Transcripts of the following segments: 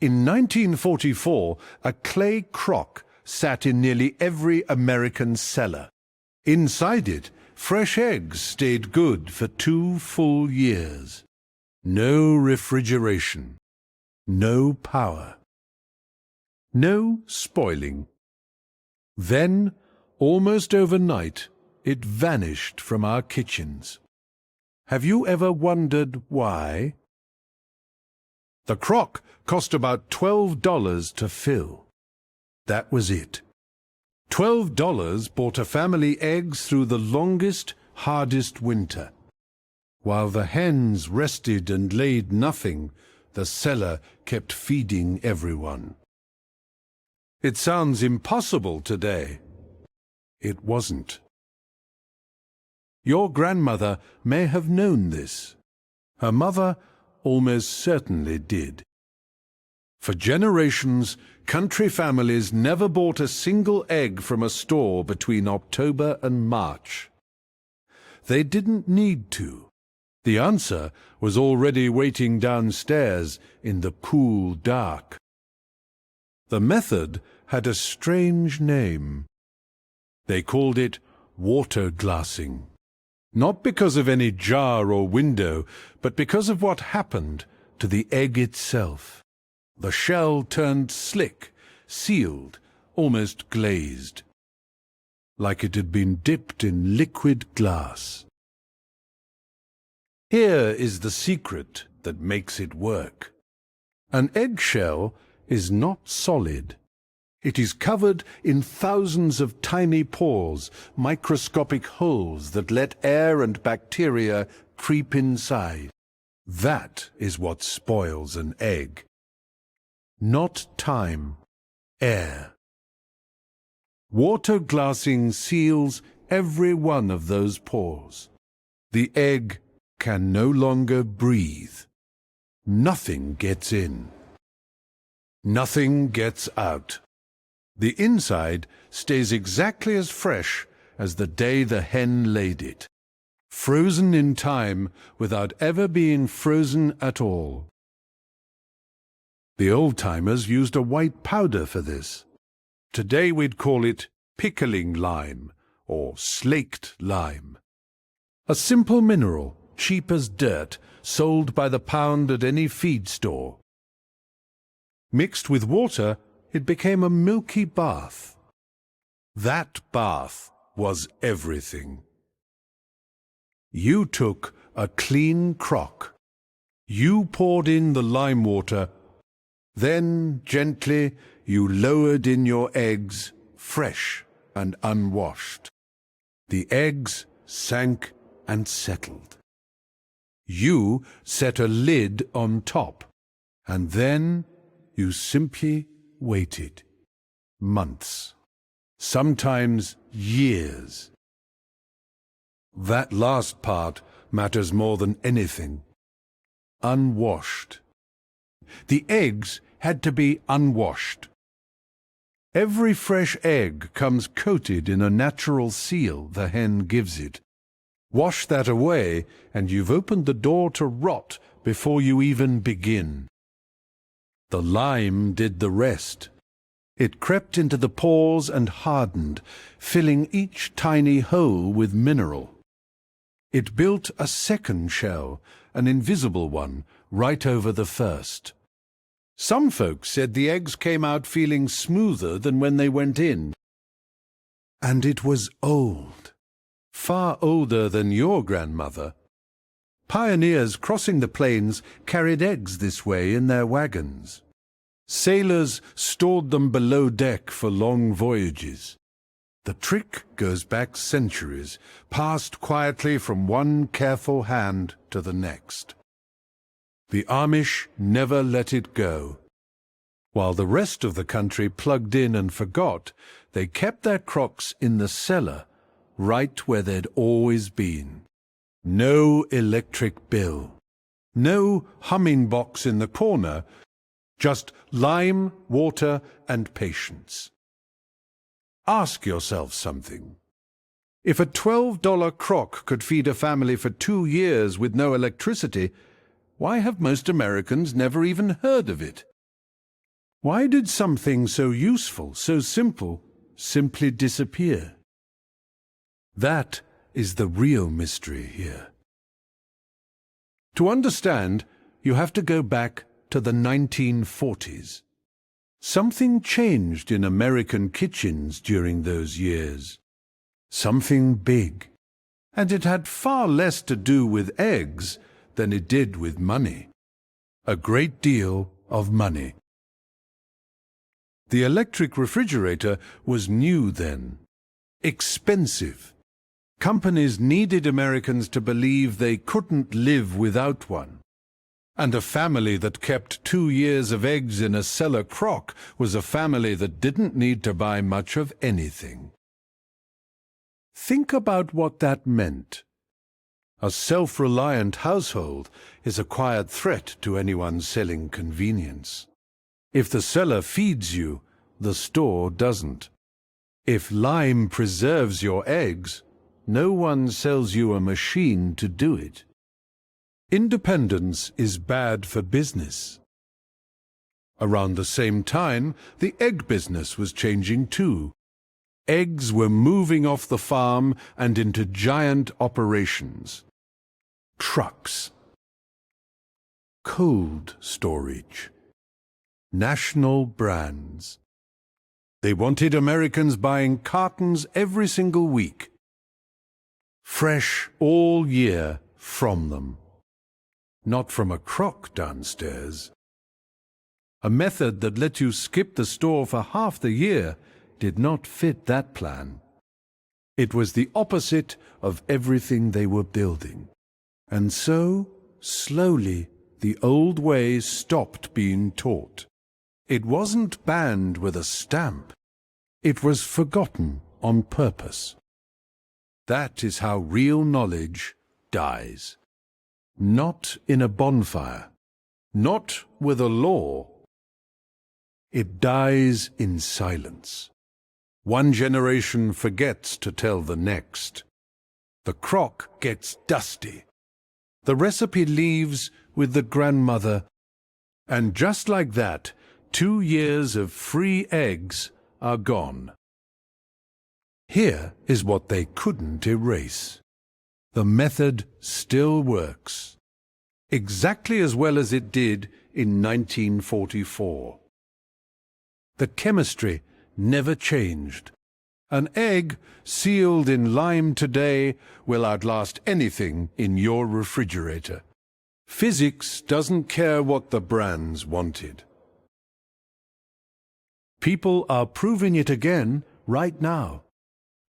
In 1944, a clay crock sat in nearly every American cellar. Inside it, fresh eggs stayed good for 2 full years. No refrigeration, no power, no spoiling. Then, almost overnight, it vanished from our kitchens. Have you ever wondered why? The crock cost about $12 to fill. That was it. $12 bought a family eggs through the longest, hardest winter. While the hens rested and laid nothing, the cellar kept feeding everyone. It sounds impossible today. It wasn't. Your grandmother may have known this. Her mother almost certainly did. For generations, country families never bought a single egg from a store between October and March. They didn't need to. The answer was already waiting downstairs in the cool dark. The method had a strange name. They called it water glassing. Not because of any jar or window, but because of what happened to the egg itself. The shell turned slick, sealed, almost glazed, like it had been dipped in liquid glass. Here is the secret that makes it work. An eggshell is not solid. It is covered in thousands of tiny pores, microscopic holes that let air and bacteria creep inside. That is what spoils an egg. Not time, air. Water glassing seals every one of those pores. The egg can no longer breathe. Nothing gets in. Nothing gets out. The inside stays exactly as fresh as the day the hen laid it, frozen in time without ever being frozen at all. The old-timers used a white powder for this. Today we'd call it pickling lime or slaked lime. A simple mineral, cheap as dirt, sold by the pound at any feed store. Mixed with water, it became a milky bath. That bath was everything. You took a clean crock. You poured in the lime water. Then, gently, you lowered in your eggs, fresh and unwashed. The eggs sank and settled. You set a lid on top, and then you simply waited. Months, sometimes years. That last part matters more than anything. Unwashed. The eggs had to be unwashed. Every fresh egg comes coated in a natural seal the hen gives it. Wash that away, and you've opened the door to rot before you even begin. The lime did the rest. It crept into the pores and hardened, filling each tiny hole with mineral. It built a second shell, an invisible one, right over the first. Some folks said the eggs came out feeling smoother than when they went in. And it was old, far older than your grandmother. Pioneers crossing the plains carried eggs this way in their wagons. Sailors stored them below deck for long voyages. The trick goes back centuries, passed quietly from one careful hand to the next. The Amish never let it go. While the rest of the country plugged in and forgot, they kept their crocks in the cellar, right where they'd always been. No electric bill. No humming box in the corner. Just lime, water, and patience. Ask yourself something. If a $12 crock could feed a family for 2 years with no electricity, why have most Americans never even heard of it? Why did something so useful, so simple, simply disappear? That is the real mystery here. To understand, you have to go back to the 1940s. Something changed in American kitchens during those years. Something big. And it had far less to do with eggs than it did with money. A great deal of money. The electric refrigerator was new then. Expensive. Companies needed Americans to believe they couldn't live without one. And a family that kept 2 years of eggs in a cellar crock was a family that didn't need to buy much of anything. Think about what that meant. A self-reliant household is a quiet threat to anyone selling convenience. If the cellar feeds you, the store doesn't. If lime preserves your eggs, no one sells you a machine to do it. Independence is bad for business. Around the same time, the egg business was changing too. Eggs were moving off the farm and into giant operations. Trucks. Cold storage. National brands. They wanted Americans buying cartons every single week. Fresh all year from them. Not from a crock downstairs. A method that let you skip the store for half the year did not fit that plan. It was the opposite of everything they were building. And so, slowly, the old way stopped being taught. It wasn't banned with a stamp. It was forgotten on purpose. That is how real knowledge dies. Not in a bonfire. Not with a law. It dies in silence. One generation forgets to tell the next. The crock gets dusty. The recipe leaves with the grandmother. And just like that, 2 years of free eggs are gone. Here is what they couldn't erase. The method still works. Exactly as well as it did in 1944. The chemistry never changed. An egg sealed in lime today will outlast anything in your refrigerator. Physics doesn't care what the brands wanted. People are proving it again right now.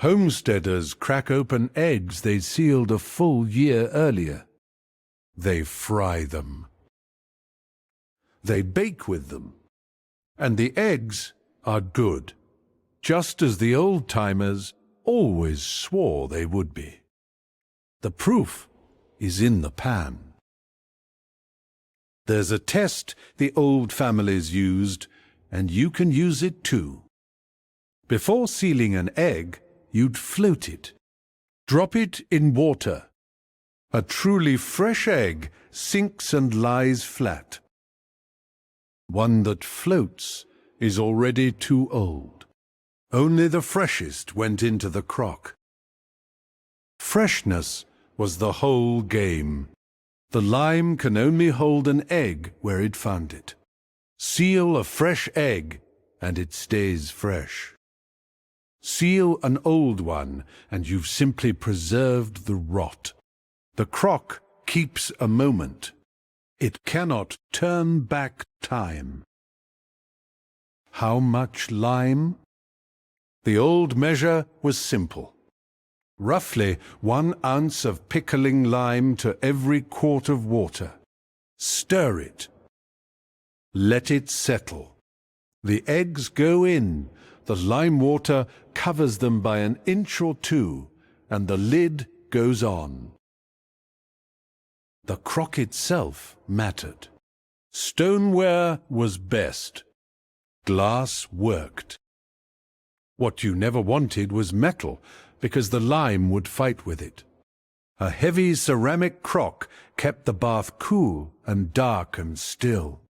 Homesteaders crack open eggs they sealed a full year earlier. They fry them. They bake with them. And the eggs are good, just as the old-timers always swore they would be. The proof is in the pan. There's a test the old families used, and you can use it too. Before sealing an egg, you'd float it. Drop it in water. A truly fresh egg sinks and lies flat. One that floats is already too old. Only the freshest went into the crock. Freshness was the whole game. The lime can only hold an egg where it found it. Seal a fresh egg, and it stays fresh. Seal an old one, and you've simply preserved the rot. The crock keeps a moment. It cannot turn back time. How much lime? The old measure was simple. Roughly 1 ounce of pickling lime to every quart of water. Stir it. Let it settle. The eggs go in. The lime water covers them by 1 inch or 2, and the lid goes on. The crock itself mattered. Stoneware was best. Glass worked. What you never wanted was metal, because the lime would fight with it. A heavy ceramic crock kept the bath cool and dark and still.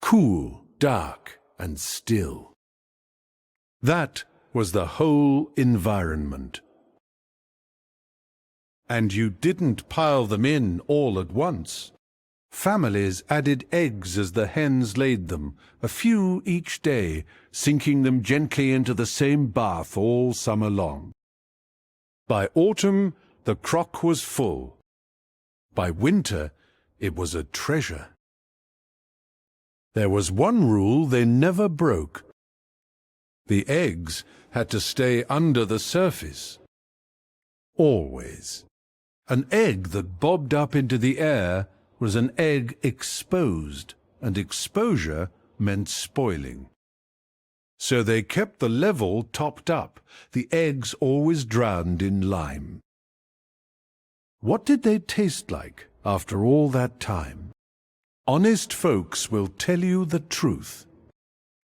Cool, dark, and still. That was the whole environment. And you didn't pile them in all at once. Families added eggs as the hens laid them, a few each day, sinking them gently into the same bath all summer long. By autumn, the crock was full. By winter, it was a treasure. There was one rule they never broke. The eggs had to stay under the surface. Always. An egg that bobbed up into the air was an egg exposed, and exposure meant spoiling. So they kept the level topped up, the eggs always drowned in lime. What did they taste like after all that time? Honest folks will tell you the truth.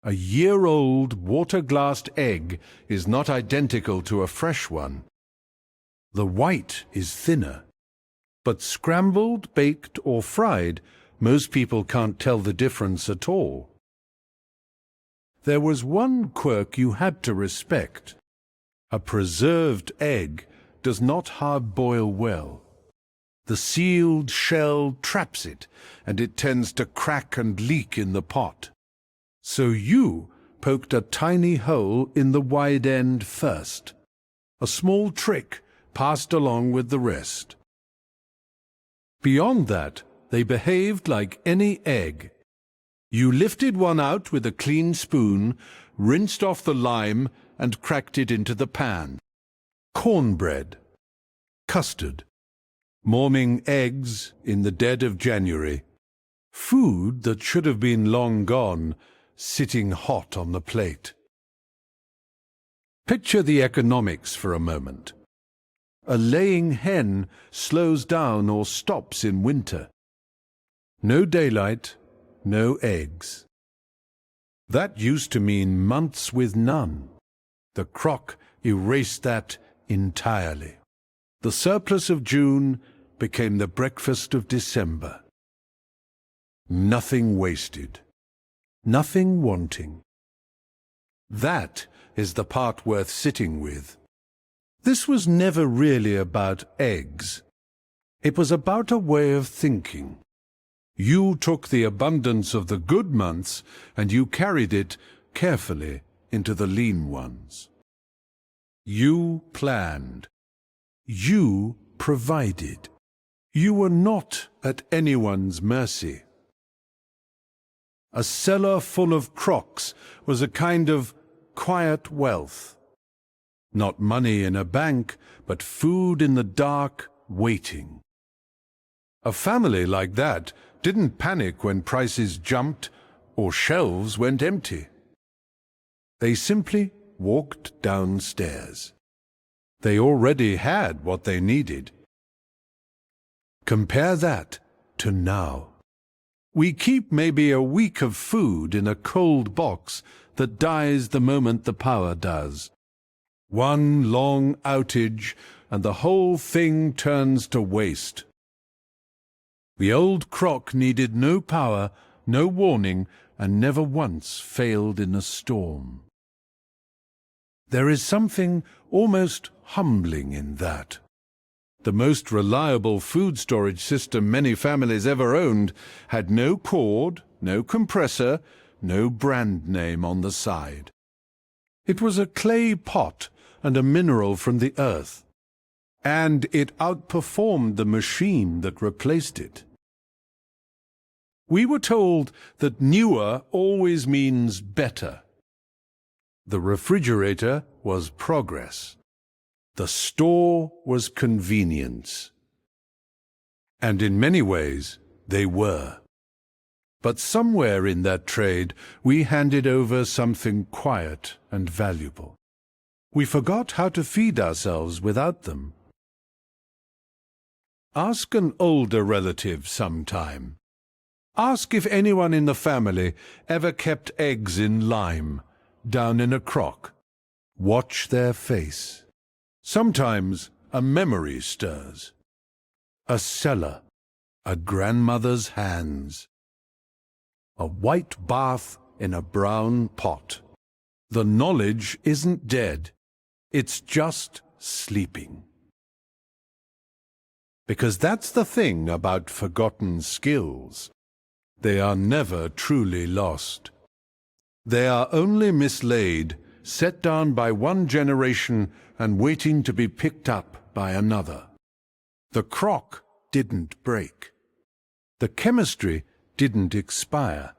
A year-old water-glassed egg is not identical to a fresh one. The white is thinner. But scrambled, baked, or fried, most people can't tell the difference at all. There was one quirk you had to respect. A preserved egg does not hard-boil well. The sealed shell traps it, and it tends to crack and leak in the pot. So you poked a tiny hole in the wide end first. A small trick passed along with the rest. Beyond that, they behaved like any egg. You lifted one out with a clean spoon, rinsed off the lime, and cracked it into the pan. Cornbread, custard, morning eggs in the dead of January. Food that should have been long gone, sitting hot on the plate. Picture the economics for a moment. A laying hen slows down or stops in winter. No daylight, no eggs. That used to mean months with none. The crock erased that entirely. The surplus of June became the breakfast of December. Nothing wasted. Nothing wanting. That is the part worth sitting with. This was never really about eggs. It was about a way of thinking. You took the abundance of the good months and you carried it carefully into the lean ones. You planned. You provided. You were not at anyone's mercy. A cellar full of crocks was a kind of quiet wealth. Not money in a bank, but food in the dark, waiting. A family like that didn't panic when prices jumped or shelves went empty. They simply walked downstairs. They already had what they needed. Compare that to now. We keep maybe a week of food in a cold box that dies the moment the power does. One long outage, and the whole thing turns to waste. The old crock needed no power, no warning, and never once failed in a storm. There is something almost humbling in that. The most reliable food storage system many families ever owned had no cord, no compressor, no brand name on the side. It was a clay pot and a mineral from the earth, and it outperformed the machine that replaced it. We were told that newer always means better. The refrigerator was progress. The store was convenience. And in many ways, they were. But somewhere in that trade, we handed over something quiet and valuable. We forgot how to feed ourselves without them. Ask an older relative sometime. Ask if anyone in the family ever kept eggs in lime, down in a crock. Watch their face. Sometimes a memory stirs. A cellar, a grandmother's hands. A white bath in a brown pot. The knowledge isn't dead, it's just sleeping. Because that's the thing about forgotten skills. They are never truly lost. They are only mislaid, set down by one generation and waiting to be picked up by another. The crock didn't break. The chemistry didn't expire.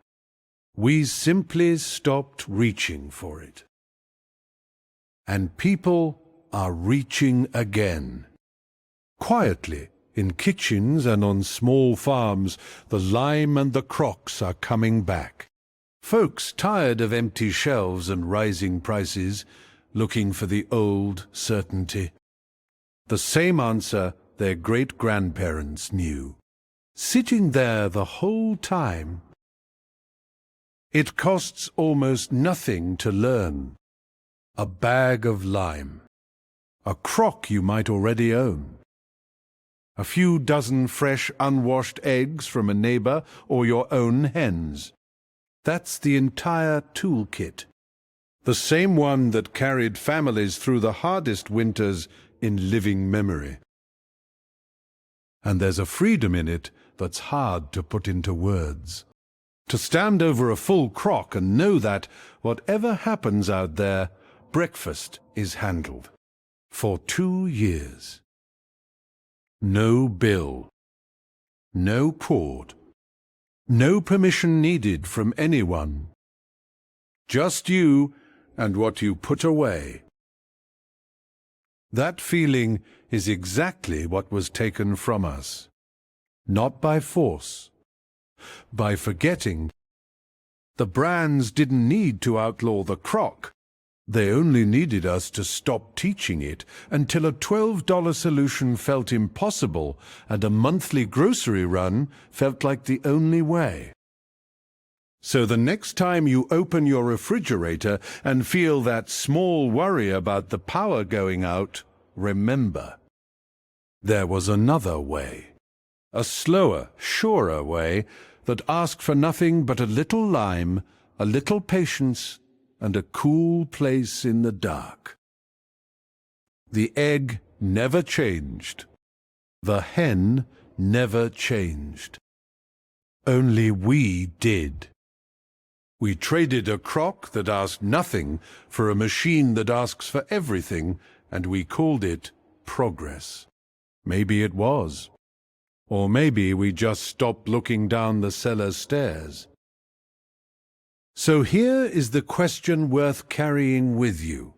We simply stopped reaching for it. And people are reaching again. Quietly, in kitchens and on small farms, the lime and the crocks are coming back. Folks tired of empty shelves and rising prices, looking for the old certainty. The same answer their great-grandparents knew, sitting there the whole time. It costs almost nothing to learn. A bag of lime. A crock you might already own. A few dozen fresh unwashed eggs from a neighbor or your own hens. That's the entire toolkit. The same one that carried families through the hardest winters in living memory. And there's a freedom in it that's hard to put into words. To stand over a full crock and know that, whatever happens out there, breakfast is handled. For 2 years. No bill. No cord. No permission needed from anyone. Just you and what you put away. That feeling is exactly what was taken from us. Not by force. By forgetting. The brands didn't need to outlaw the crock. They only needed us to stop teaching it until a $12 solution felt impossible and a monthly grocery run felt like the only way. So the next time you open your refrigerator and feel that small worry about the power going out, remember, there was another way. A slower, surer way that asked for nothing but a little lime, a little patience, and a cool place in the dark. The egg never changed. The hen never changed. Only we did. We traded a crock that asked nothing for a machine that asks for everything, and we called it progress. Maybe it was. Or maybe we just stopped looking down the cellar stairs. So here is the question worth carrying with you.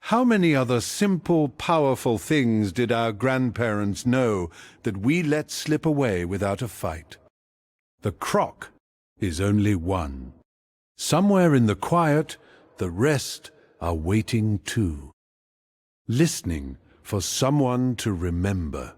How many other simple, powerful things did our grandparents know that we let slip away without a fight? The crock is only one. Somewhere in the quiet, the rest are waiting too, listening for someone to remember.